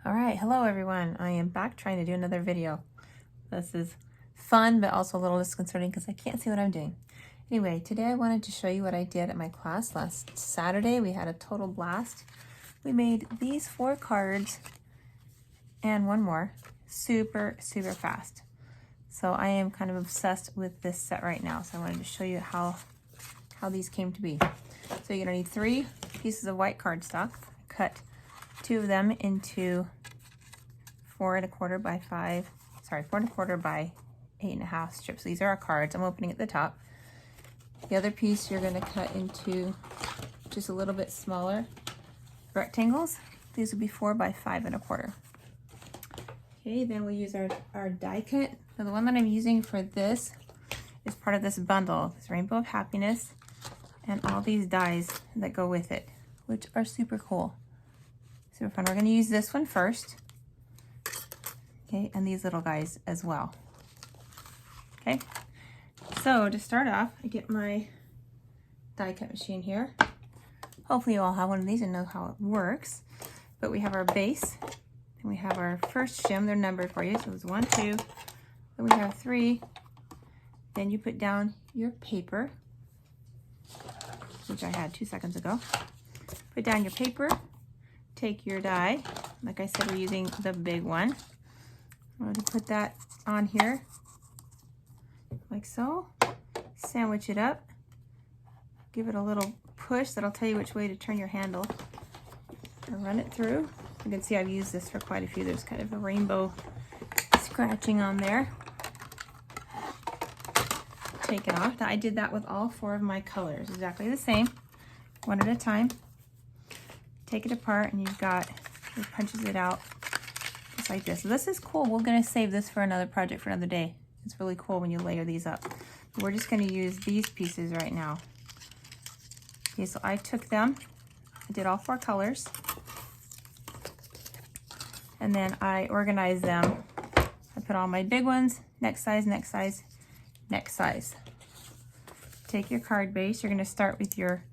All right, hello everyone. I am back trying to do another video. This is fun, but also a little disconcerting because I can't see what I'm doing. Anyway, today I wanted to show you what I did at my class last Saturday. We had a total blast. We made these 4 cards and one more super fast. So I am kind of obsessed with this set right now. So I wanted to show you how these came to be. So you're gonna need 3 pieces of white cardstock. Cut 2 of them into 4 1/4 by 8.5 strips. These are our cards. I'm opening at the top. The other piece you're going to cut into just a little bit smaller rectangles. These will be 4 by 5 1/4. Okay, then we'll use our die cut. Now the one that I'm using for this is part of this bundle, this Rainbow of Happiness, and all these dies that go with it, which are super cool. Super fun. We're going to use this one first. Okay, and these little guys as well. Okay, so to start off, I get my die cut machine here. Hopefully you all have one of these and know how it works. But we have our base, and we have our first shim. They're numbered for you, so it's 1, 2, then we have 3. Then you put down your paper, which I had 2 seconds ago. Put down your paper. Take your die. Like I said, we're using the big one. I'm going to put that on here, like so. Sandwich it up. Give it a little push. That'll tell you which way to turn your handle. And run it through. You can see I've used this for quite a few. There's kind of a rainbow scratching on there. Take it off. Now I did that with all 4 of my colors. Exactly the same. One at a time. Take it apart, and you've got, it punches it out just like this. So this is cool. We're going to save this for another project for another day. It's really cool when you layer these up. But we're just going to use these pieces right now. Okay, so I took them, I did all 4 colors, and then I organized them. I put all my big ones, next size, next size, next size. Take your card base. You're going to start with your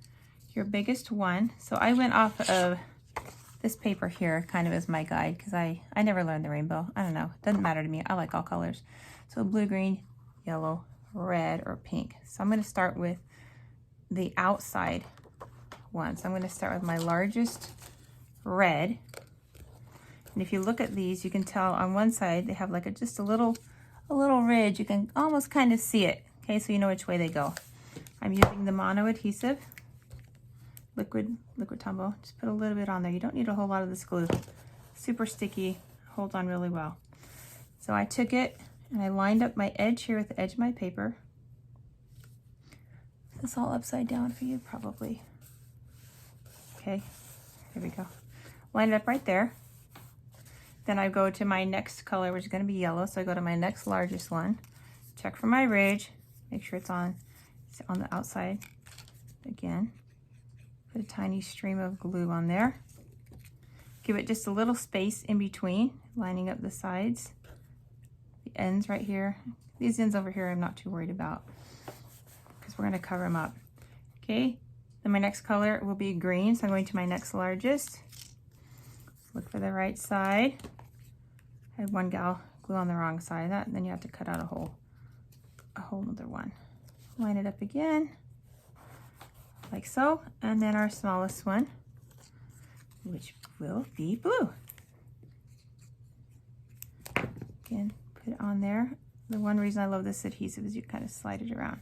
biggest one. So I went off of this paper here kind of as my guide because I never learned the rainbow. I don't know. It doesn't matter to me. I like all colors. So blue, green, yellow, red, or pink. So I'm going to start with the outside one. So I'm going to start with my largest red. And if you look at these, you can tell on one side they have like just a little ridge. You can almost kind of see it. Okay, so you know which way they go. I'm using the mono adhesive. Liquid tumble. Just put a little bit on there. You don't need a whole lot of this glue. Super sticky, holds on really well. So I took it and I lined up my edge here with the edge of my paper. Is this all upside down for you? Probably. Okay, there we go. Line it up right there. Then I go to my next color, which is going to be yellow. So I go to my next largest one. Check for my ridge. Make sure it's on the outside again. Put a tiny stream of glue on there. Give it just a little space in between, lining up the sides. The ends right here. These ends over here I'm not too worried about because we're going to cover them up. Okay, then my next color will be green, so I'm going to my next largest. Look for the right side. I had one gal glue on the wrong side of that, and then you have to cut out a whole other one. Line it up again. Like so, and then our smallest one, which will be blue. Again, put it on there. The one reason I love this adhesive is you kind of slide it around.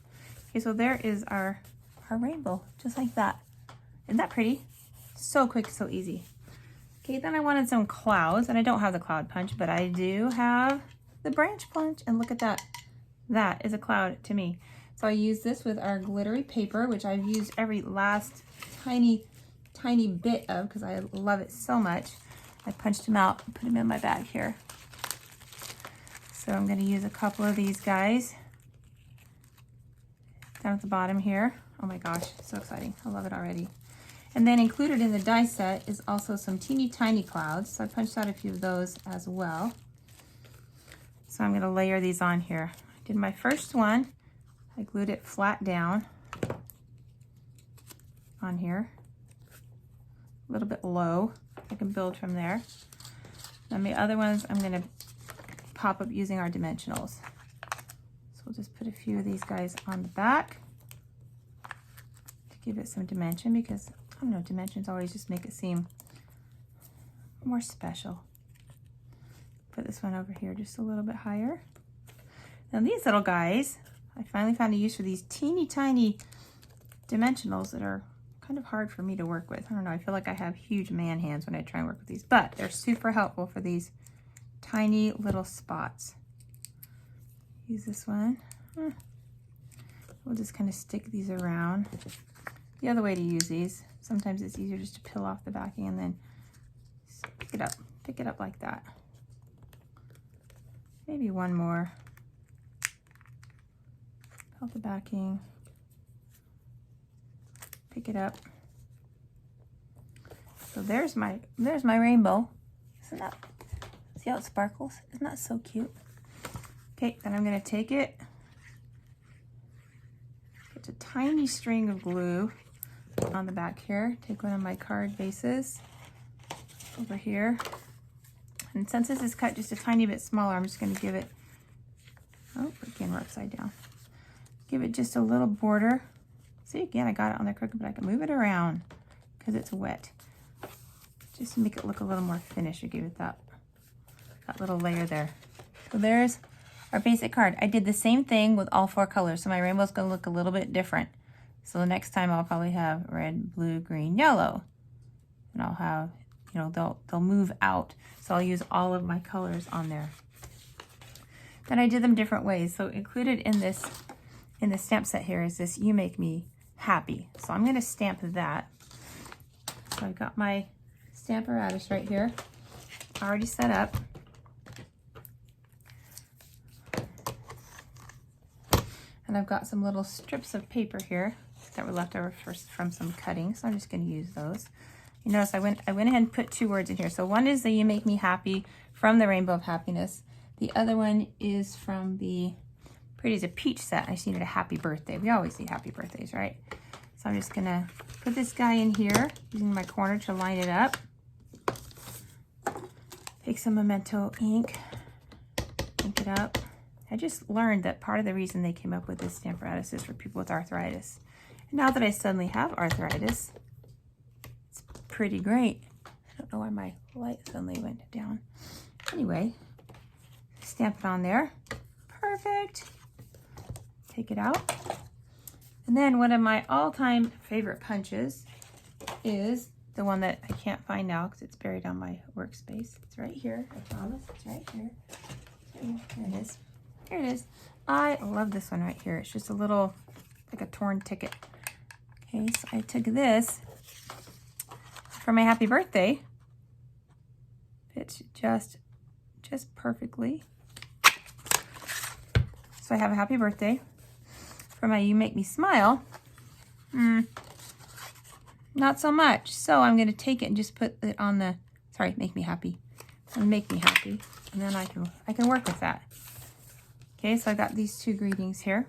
Okay, so there is our rainbow, just like that. Isn't that pretty? So quick, so easy. Okay, then I wanted some clouds, and I don't have the cloud punch, but I do have the branch punch, and look at that. That is a cloud to me. So I use this with our glittery paper, which I've used every last tiny bit of because I love it so much. I punched them out and put them in my bag here. So I'm going to use a couple of these guys down at the bottom here. Oh my gosh, so exciting. I love it already. And then included in the die set is also some teeny tiny clouds. So I punched out a few of those as well. So I'm going to layer these on here. I did my first one. I glued it flat down on here, a little bit low. I can build from there. And the other ones I'm gonna pop up using our dimensionals. So we'll just put a few of these guys on the back to give it some dimension, because I don't know, dimensions always just make it seem more special. Put this one over here just a little bit higher. Now these little guys, I finally found a use for these teeny tiny dimensionals that are kind of hard for me to work with. I don't know, I feel like I have huge man hands when I try and work with these, but they're super helpful for these tiny little spots. Use this one. We'll just kind of stick these around. The other way to use these, sometimes it's easier just to peel off the backing and then pick it up like that. Maybe one more. Peel the backing, pick it up. So there's my rainbow. Isn't that, see how it sparkles? Isn't that so cute? Okay, then I'm gonna take it, put a tiny string of glue on the back here. Take one of my card bases over here. And since this is cut just a tiny bit smaller, I'm just gonna give it, oh, again, we're upside down. Give it just a little border. See, again, I got it on there crooked, but I can move it around because it's wet. Just to make it look a little more finished, I give it that little layer there. So there's our basic card. I did the same thing with all 4 colors, so my rainbow's gonna look a little bit different. So the next time I'll probably have red, blue, green, yellow. And I'll have, you know, they'll move out. So I'll use all of my colors on there. Then I did them different ways. So included in this, in the stamp set here, is this You Make Me Happy. So I'm gonna stamp that. So I've got my Stamparatus right here, already set up. And I've got some little strips of paper here that were left over from some cutting, so I'm just gonna use those. You notice I went ahead and put 2 words in here. So one is the You Make Me Happy from the Rainbow of Happiness. The other one is from the Pretty as a Peach set. I just needed a happy birthday. We always need happy birthdays, right? So I'm just gonna put this guy in here using my corner to line it up. Take some Memento ink, ink it up. I just learned that part of the reason they came up with this Stamparatus is for people with arthritis. And now that I suddenly have arthritis, it's pretty great. I don't know why my light suddenly went down. Anyway, stamp it on there. Perfect. Take it out. And then one of my all-time favorite punches is the one that I can't find now because it's buried on my workspace. It's right here, I promise. It's right here. Here it is. Here it is. I love this one right here. It's just a little, like a torn ticket. Okay, so I took this for my happy birthday. Fits just perfectly. So I have a happy birthday. For my You Make Me Smile, not so much. So I'm going to take it and just put it on the, sorry, Make Me Happy. And Make Me Happy. And then I can work with that. Okay, so I got these 2 greetings here.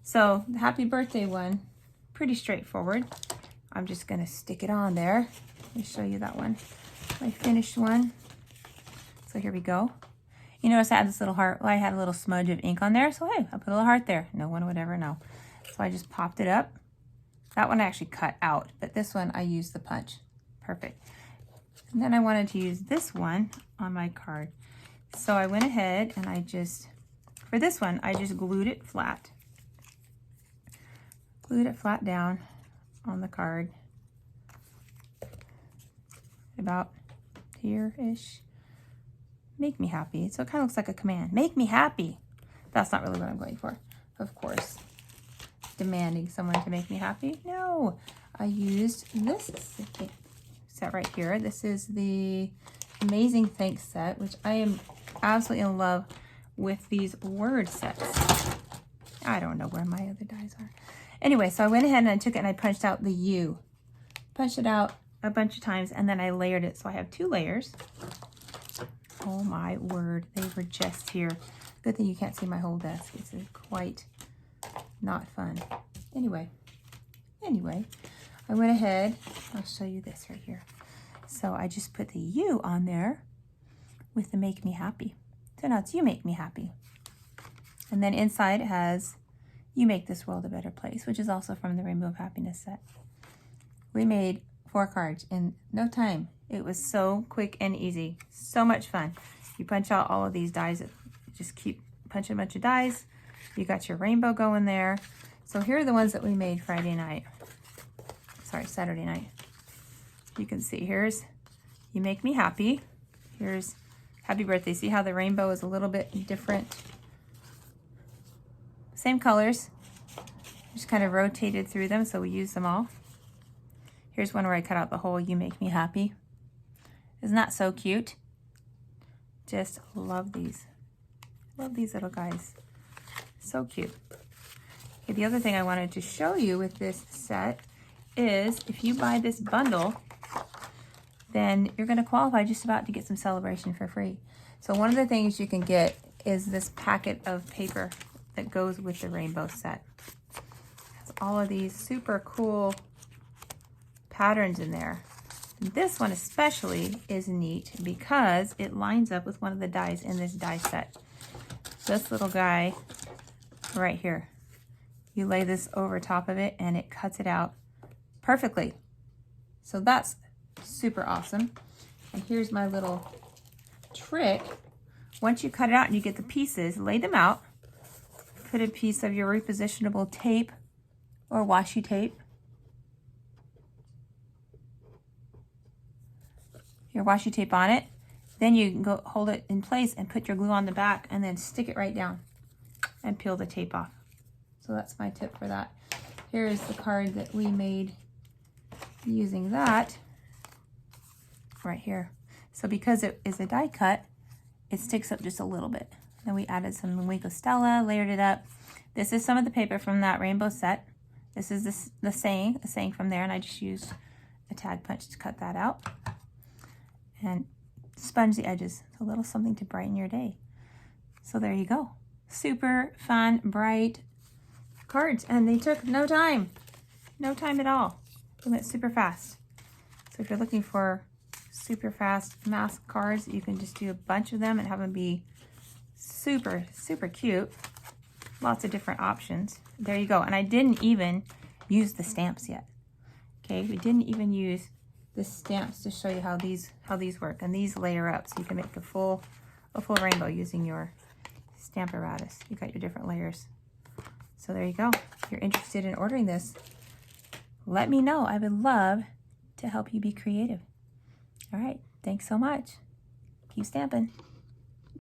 So the happy birthday one, pretty straightforward. I'm just going to stick it on there. Let me show you that one. My finished one. So here we go. You notice I had this little heart. Well, I had a little smudge of ink on there, so hey, I put a little heart there. No one would ever know. So I just popped it up. That one I actually cut out, but this one I used the punch. Perfect. And then I wanted to use this one on my card. So I went ahead and I just, for this one, I just glued it flat. Glued it flat down on the card. About here-ish. Make me happy. So it kind of looks like a command. Make me happy. That's not really what I'm going for. Of course. Demanding someone to make me happy. No. I used this set right here. This is the Amazing Thanks set, which I am absolutely in love with these word sets. I don't know where my other dies are. Anyway, so I went ahead and I took it and I punched out the U. Punched it out a bunch of times and then I layered it. So I have 2 layers. Oh my word, they were just here. Good thing you can't see my whole desk. It's quite not fun. Anyway, I went ahead, I'll show you this right here. So I just put the U on there with the Make Me Happy. So now it's You Make Me Happy. And then inside it has You Make This World a Better Place, which is also from the Rainbow of Happiness set. We made 4 cards in no time. It was so quick and easy. So much fun. You punch out all of these dies. Just keep punching a bunch of dies. You got your rainbow going there. So here are the ones that we made Saturday night. You can see here's You Make Me Happy. Here's Happy Birthday. See how the rainbow is a little bit different? Same colors. Just kind of rotated through them, so we use them all. Here's one where I cut out the whole You Make Me Happy. Isn't that so cute? Just love these. Love these little guys. So cute. Okay, the other thing I wanted to show you with this set is if you buy this bundle, then you're going to qualify just about to get some celebration for free. So one of the things you can get is this packet of paper that goes with the rainbow set. It has all of these super cool patterns in there. And this one especially is neat because it lines up with one of the dies in this die set. This little guy right here. You lay this over top of it and it cuts it out perfectly. So that's super awesome. And here's my little trick. Once you cut it out and you get the pieces, lay them out. Put a piece of your repositionable tape or washi tape. Your washi tape on it. Then you can go hold it in place and put your glue on the back and then stick it right down and peel the tape off. So that's my tip for that. Here is the card that we made using that right here. So because it is a die cut, it sticks up just a little bit. Then we added some Winkle Stella, layered it up. This is some of the paper from that rainbow set. This is the saying from there, and I just used a tag punch to cut that out. And sponge the edges, a little something to brighten your day. So there you go. Super fun, bright cards, and they took no time at all. They went super fast. So if you're looking for super fast mask cards, you can just do a bunch of them and have them be super cute. Lots of different options. There you go. And I didn't even use the stamps yet. Okay, we didn't even use the stamps to show you how these work, and these layer up so you can make a full rainbow using your stamp apparatus. You got your different layers. So there you go. If you're interested in ordering this, let me know. I would love to help you be creative. All right, thanks so much. Keep stamping.